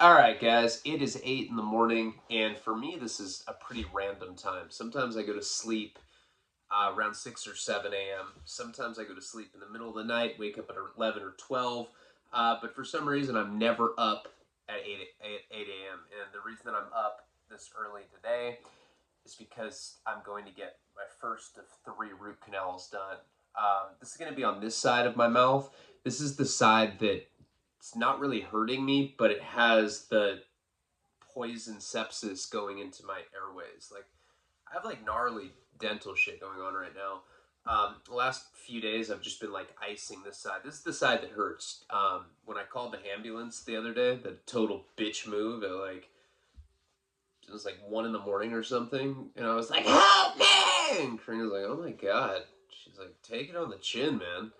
All right, guys, it is 8 in the morning, and for me, this is a pretty random time. Sometimes I go to sleep around 6 or 7 a.m. Sometimes I go to sleep in the middle of the night, wake up at 11 or 12. But for some reason, I'm never up at 8 a.m. And the reason that I'm up this early today is because I'm going to get my first of 3 root canals done. This is going to be on this side of my mouth. This is the side that it's not really hurting me, but it has the poison sepsis going into my airways. Like, I have like gnarly dental shit going on right now. The last few days, I've just been like icing this side. This is the side that hurts. When I called the ambulance the other day, the total bitch move at like, it was like 1 in the morning or something, and I was like, "Help me!" And Karina's like, "Oh my god." She's like, "Take it on the chin, man,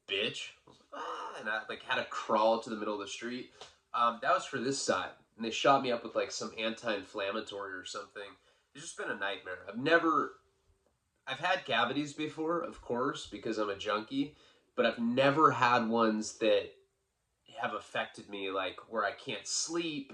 bitch." I was like, ah, and I like had to crawl to the middle of the street. That was for this side, and they shot me up with like some anti-inflammatory or something. It's just been a nightmare. I've had cavities before, of course, because I'm a junkie, but I've never had ones that have affected me, like where I can't sleep,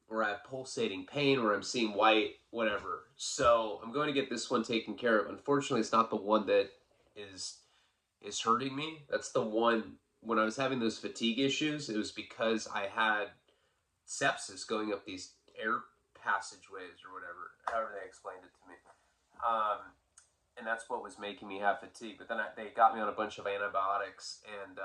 or I have pulsating pain, or I'm seeing white, whatever. So I'm going to get this one taken care of. Unfortunately, it's not the one that is is hurting me. That's the one when I was having those fatigue issues. It was because I had sepsis going up these air passageways or whatever, however they explained it to me. Um, and that's what was making me have fatigue. But then they got me on a bunch of antibiotics, and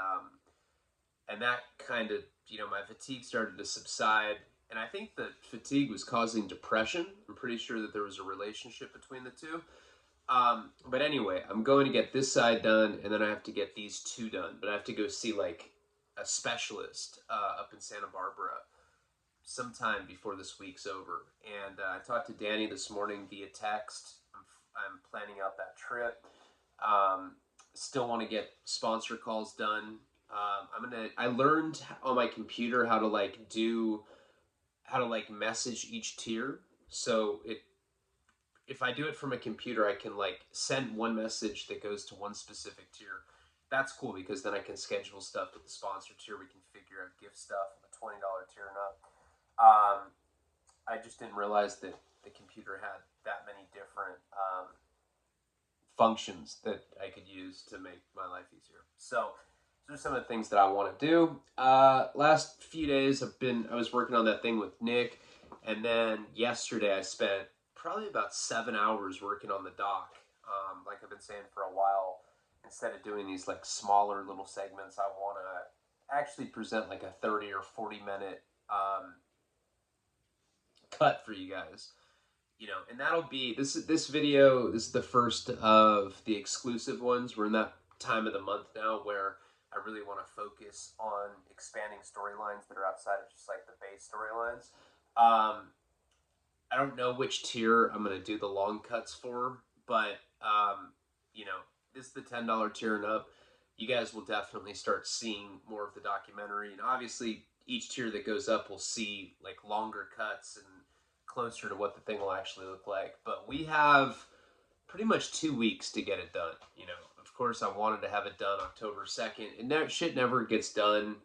that kind of, my fatigue started to subside. And I think that fatigue was causing depression. I'm pretty sure that there was a relationship between the two. But anyway, I'm going to get this side done, and then I have to get these 2 done. But I have to go see like a specialist up in Santa Barbara sometime before this week's over. And I talked to Danny this morning via text. I'm planning out that trip. Um, Still want to get sponsor calls done. I learned on my computer how to like message each tier. So if I do it from a computer, I can like send one message that goes to one specific tier. That's cool because then I can schedule stuff with the sponsor tier. We can figure out gift stuff with the $20 tier and up. Um, I just didn't realize that the computer had that many different functions that I could use to make my life easier. So those are some of the things that I want to do. Last few days, I was working on that thing with Nick, and then yesterday I spent probably about 7 hours working on the doc. Like I've been saying for a while, instead of doing these like smaller little segments, I want to actually present like a 30 or 40 minute cut for you guys. And that'll be this video. This is the first of the exclusive ones. We're in that time of the month now where I really want to focus on expanding storylines that are outside of just like the base storylines. I don't know which tier I'm going to do the long cuts for, but you know, this is the $10 tier and up. You guys will definitely start seeing more of the documentary, and obviously each tier that goes up will see like longer cuts and closer to what the thing will actually look like. But we have pretty much 2 weeks to get it done. Of course, I wanted to have it done October 2nd, and that shit never gets done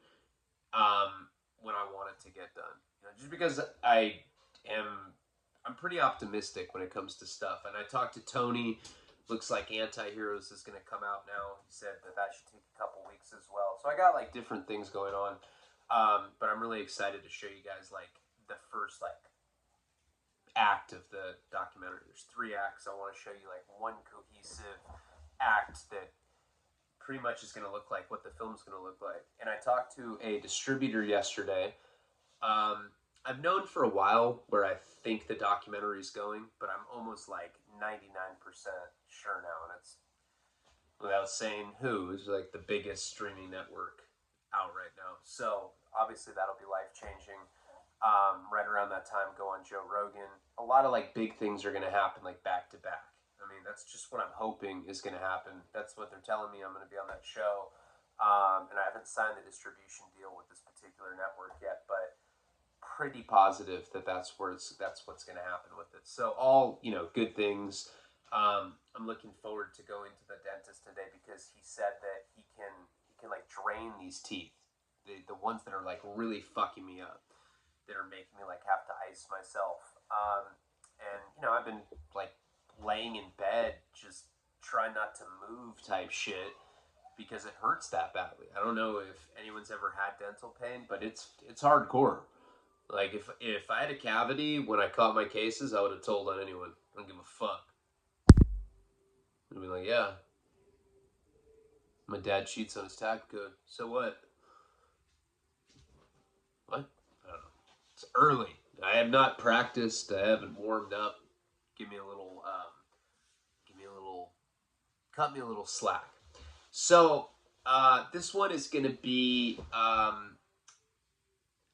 when I want it to get done. Just because am, I'm pretty optimistic when it comes to stuff. And I talked to Tony. Looks like Anti-Heroes is going to come out now. He said that should take a couple weeks as well. So I got like different things going on. But I'm really excited to show you guys like the first like act of the documentary. There's 3 acts. I want to show you like one cohesive act that pretty much is going to look like what the film's going to look like. And I talked to a distributor yesterday. I've known for a while where I think the documentary is going, but I'm almost like 99% sure now. And it's without saying who is like the biggest streaming network out right now. So obviously that'll be life changing. Right around that time, go on Joe Rogan. A lot of like big things are going to happen like back to back. I mean, that's just what I'm hoping is going to happen. That's what they're telling me. I'm going to be on that show. And I haven't signed the distribution deal with this particular network yet, but pretty positive that that's what's going to happen with it. So all good things. I'm looking forward to going to the dentist today because he said that he can like drain these teeth, the ones that are like really fucking me up. that are making me like have to ice myself. And I've been like laying in bed just trying not to move type shit because it hurts that badly. I don't know if anyone's ever had dental pain, but it's hardcore. Like if I had a cavity when I caught my cases, I would have told on anyone. I don't give a fuck. I'd be like, yeah, my dad cheats on his tax code. So what? What? I don't know. It's early. I have not practiced. I haven't warmed up. Give me a little. Give me a little. Cut me a little slack. So this one is going to be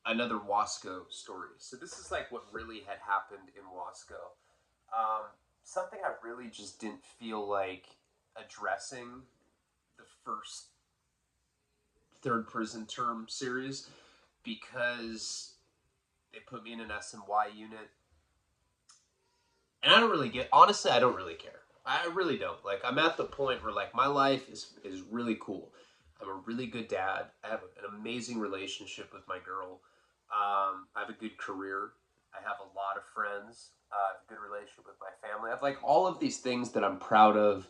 another Wasco story. So this is like what really had happened in Wasco. Something I really just didn't feel like addressing the first third prison term series because they put me in an SMY unit. And I don't really honestly, I don't really care. I really don't. Like, I'm at the point where, like, my life is really cool. I'm a really good dad. I have an amazing relationship with my girl. I have a good career. I have a lot of friends. I have a good relationship with my family. I have, like, all of these things that I'm proud of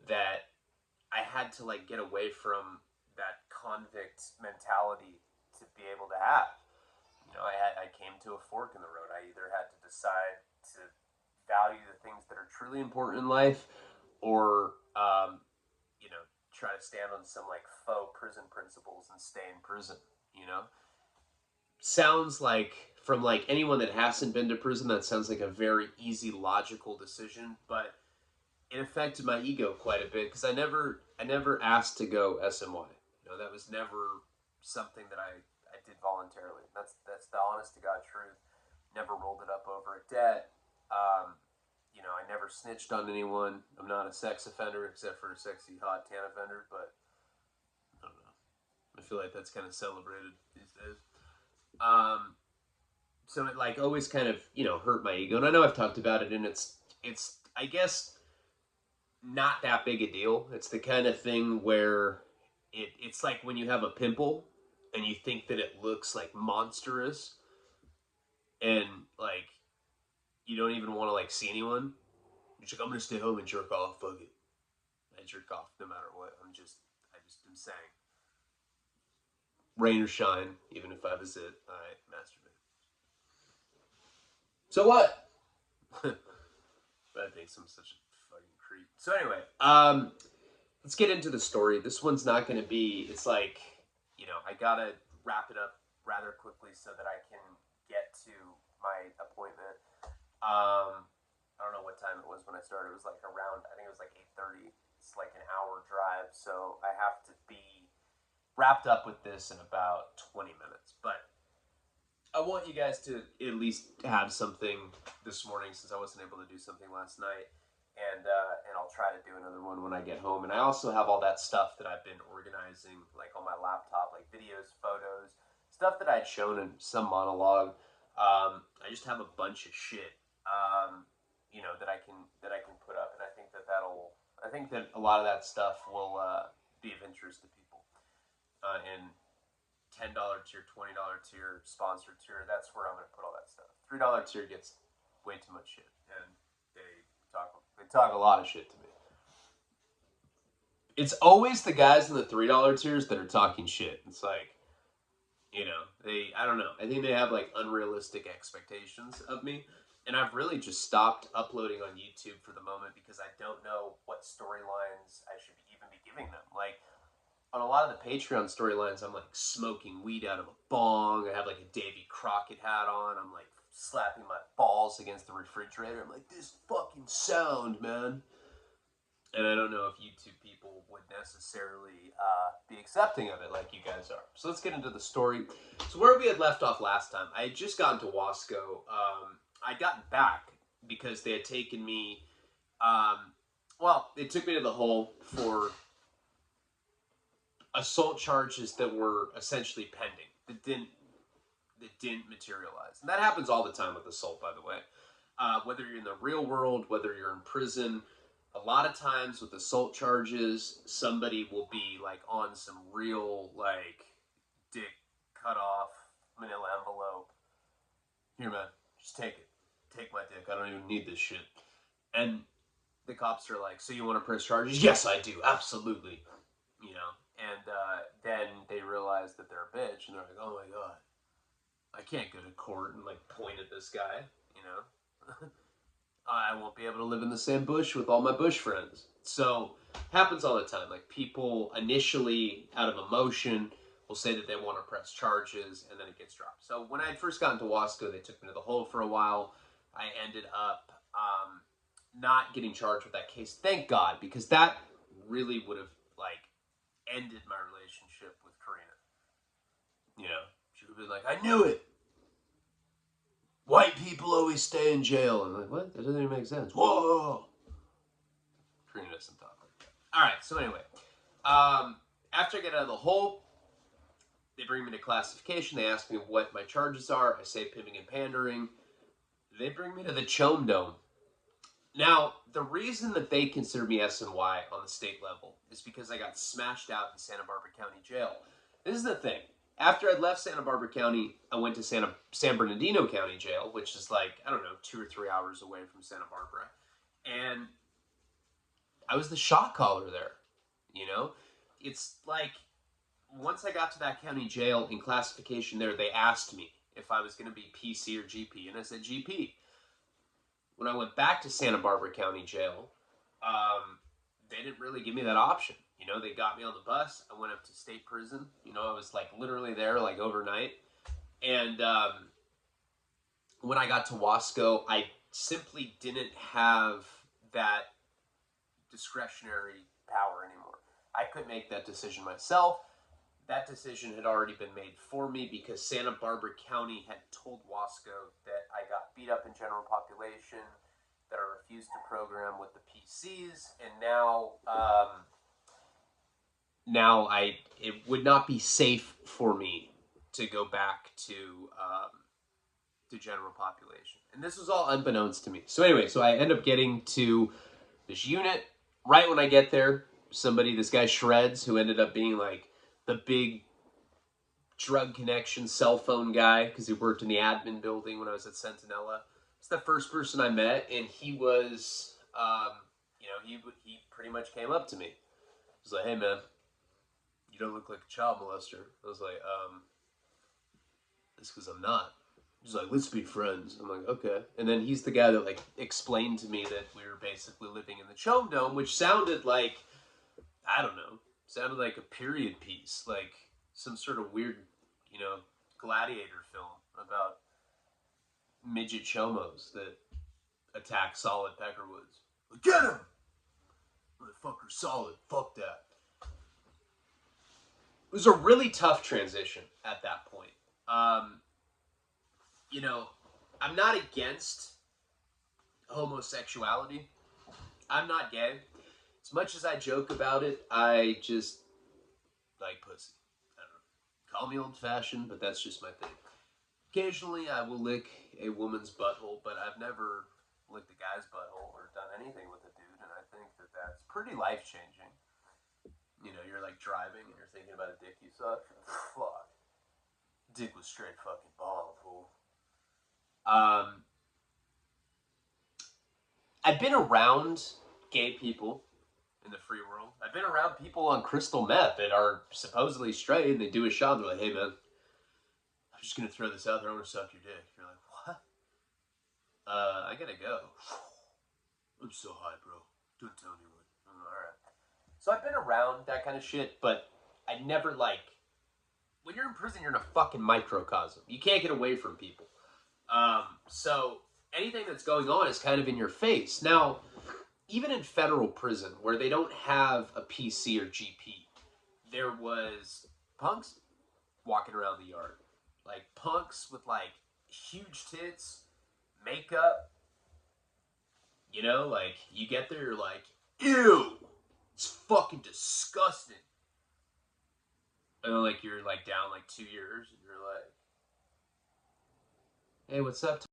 that I had to, like, get away from that convict mentality to be able to have. I came to a fork in the road. I either had to decide to value the things that are truly important in life, or try to stand on some like faux prison principles and stay in prison. Sounds like, from like anyone that hasn't been to prison, that sounds like a very easy, logical decision, but it affected my ego quite a bit because I never asked to go SMY. That was never something that I did voluntarily. That's the honest to God truth. Never rolled it up over a debt. I never snitched on anyone. I'm not a sex offender except for a sexy hot tan offender, but I don't know. I feel like that's kind of celebrated these days. So it like always kind of hurt my ego, and I know I've talked about it, and it's I guess not that big a deal. It's the kind of thing where it's like when you have a pimple and you think that it looks like monstrous, and like you don't even want to like see anyone. You're like, I'm gonna stay home and jerk off. Fuck it, I jerk off no matter what. I just am saying, rain or shine, even if I visit, I masturbate. So what? I think I'm such a fucking creep. So anyway, let's get into the story. This one's not going to be. It's like I gotta wrap it up rather quickly so that I can get to my appointment. I don't know what time it was when I started. It was like around, I think it was like 8:30. It's like an hour drive, so I have to be wrapped up with this in about 20 minutes. But I want you guys to at least have something this morning since I wasn't able to do something last night. And I'll try to do another one when I get home. And I also have all that stuff that I've been organizing, like on my laptop, like videos, photos, stuff that I'd shown in some monologue. I just have a bunch of shit, that I can put up, and I think that a lot of that stuff will be of interest to people. And $10 tier, $20 tier, sponsored tier, that's where I'm going to put all that stuff. $3 tier gets way too much shit, and they talk a lot of shit to me. It's always the guys in the $3 tiers that are talking shit. It's like, I don't know. I think they have like unrealistic expectations of me. And I've really just stopped uploading on YouTube for the moment because I don't know what storylines I should even be giving them. Like, on a lot of the Patreon storylines, I'm like smoking weed out of a bong. I have like a Davy Crockett hat on. I'm like slapping my balls against the refrigerator. I'm like, this fucking sound, man. And I don't know if YouTube people would necessarily be accepting of it like you guys are. So let's get into the story. So where we had left off last time, I had just gotten to Wasco. I'd gotten back because they had taken me, they took me to the hole for assault charges that were essentially pending, that didn't materialize. And that happens all the time with assault, by the way. Whether you're in the real world, whether you're in prison, a lot of times with assault charges, somebody will be like on some real like dick cut off manila envelope Here, man, just take it. Take my dick. I don't even need this shit. And the cops are like, so you want to press charges? Yes, I do. Absolutely. You know, and then they realize that they're a bitch, and they're like, oh my god, I can't go to court and like point at this guy, you know. I won't be able to live in the same bush with all my bush friends. So happens all the time. Like people initially, out of emotion, will say that they want to press charges, and then it gets dropped. So when I had first gotten to Wasco, they took me to the hole for a while. I ended up not getting charged with that case. Thank God, because that really would have like ended my relationship with Karina. You know, she would have been like, I knew it. White people always stay in jail. I'm like, what? That doesn't even make sense. Whoa! Karina doesn't talk like that. All right, so anyway. After I get out of the hole, they bring me to classification. They ask me what my charges are. I say pimping and pandering. They bring me to the Chome Dome. Now, the reason that they consider me S&Y on the state level is because I got smashed out in Santa Barbara County Jail. This is the thing. After I'd left Santa Barbara County, I went to San Bernardino County Jail, which is like, I don't know, 2 or 3 hours away from Santa Barbara. And I was the shot caller there, you know? It's like, once I got to that county jail in classification there, they asked me if I was going to be PC or GP, and I said GP. When I went back to Santa Barbara County Jail, they didn't really give me that option. You know, they got me on the bus. I went up to state prison. You know, I was like literally there like overnight. And when I got to Wasco, I simply didn't have that discretionary power anymore. I couldn't make that decision myself. That decision had already been made for me because Santa Barbara County had told Wasco that I got beat up in general population, that I refused to program with the PCs, and now it would not be safe for me to go back to general population. And this was all unbeknownst to me. So anyway, so I end up getting to this unit. Right when I get there, this guy Shreds, who ended up being like the big drug connection cell phone guy, because he worked in the admin building when I was at Centinela. It's the first person I met, and he was, he pretty much came up to me. He was like, hey man, you don't look like a child molester. I was like, it's because I'm not. He's like, let's be friends. I'm like, okay. And then he's the guy that like explained to me that we were basically living in the Chome Dome, which sounded like, I don't know, sounded like a period piece, like some sort of weird, you know, gladiator film about midget chomos that attack solid peckerwoods. Like, get him! Motherfucker solid. Fuck that. It was a really tough transition at that point. You know, I'm not against homosexuality. I'm not gay. As much as I joke about it, I just like pussy. I don't know. Call me old-fashioned, but that's just my thing. Occasionally, I will lick a woman's butthole, but I've never licked a guy's butthole or done anything with a dude, and I think that that's pretty life-changing. You know, you're like driving and you're thinking about a dick you sucked. Fuck. Dick was straight fucking bomb, fool. I've been around gay people in the free world. I've been around people on crystal meth that are supposedly straight, and they do a shot, and they're like, hey man, I'm just gonna throw this out there, I wanna suck your dick. You're like, what? I gotta go. I'm so high, bro. Don't tell anyone. Alright. So I've been around that kind of shit, but I never like, when you're in prison, you're in a fucking microcosm. You can't get away from people. So anything that's going on is kind of in your face. Now, even in federal prison, where they don't have a PC or GP, there was punks walking around the yard. Like, punks with, like, huge tits, makeup. You know, like, you get there, you're like, ew! It's fucking disgusting. And then, like, you're, like, down, like, 2 years, and you're like, hey, what's up,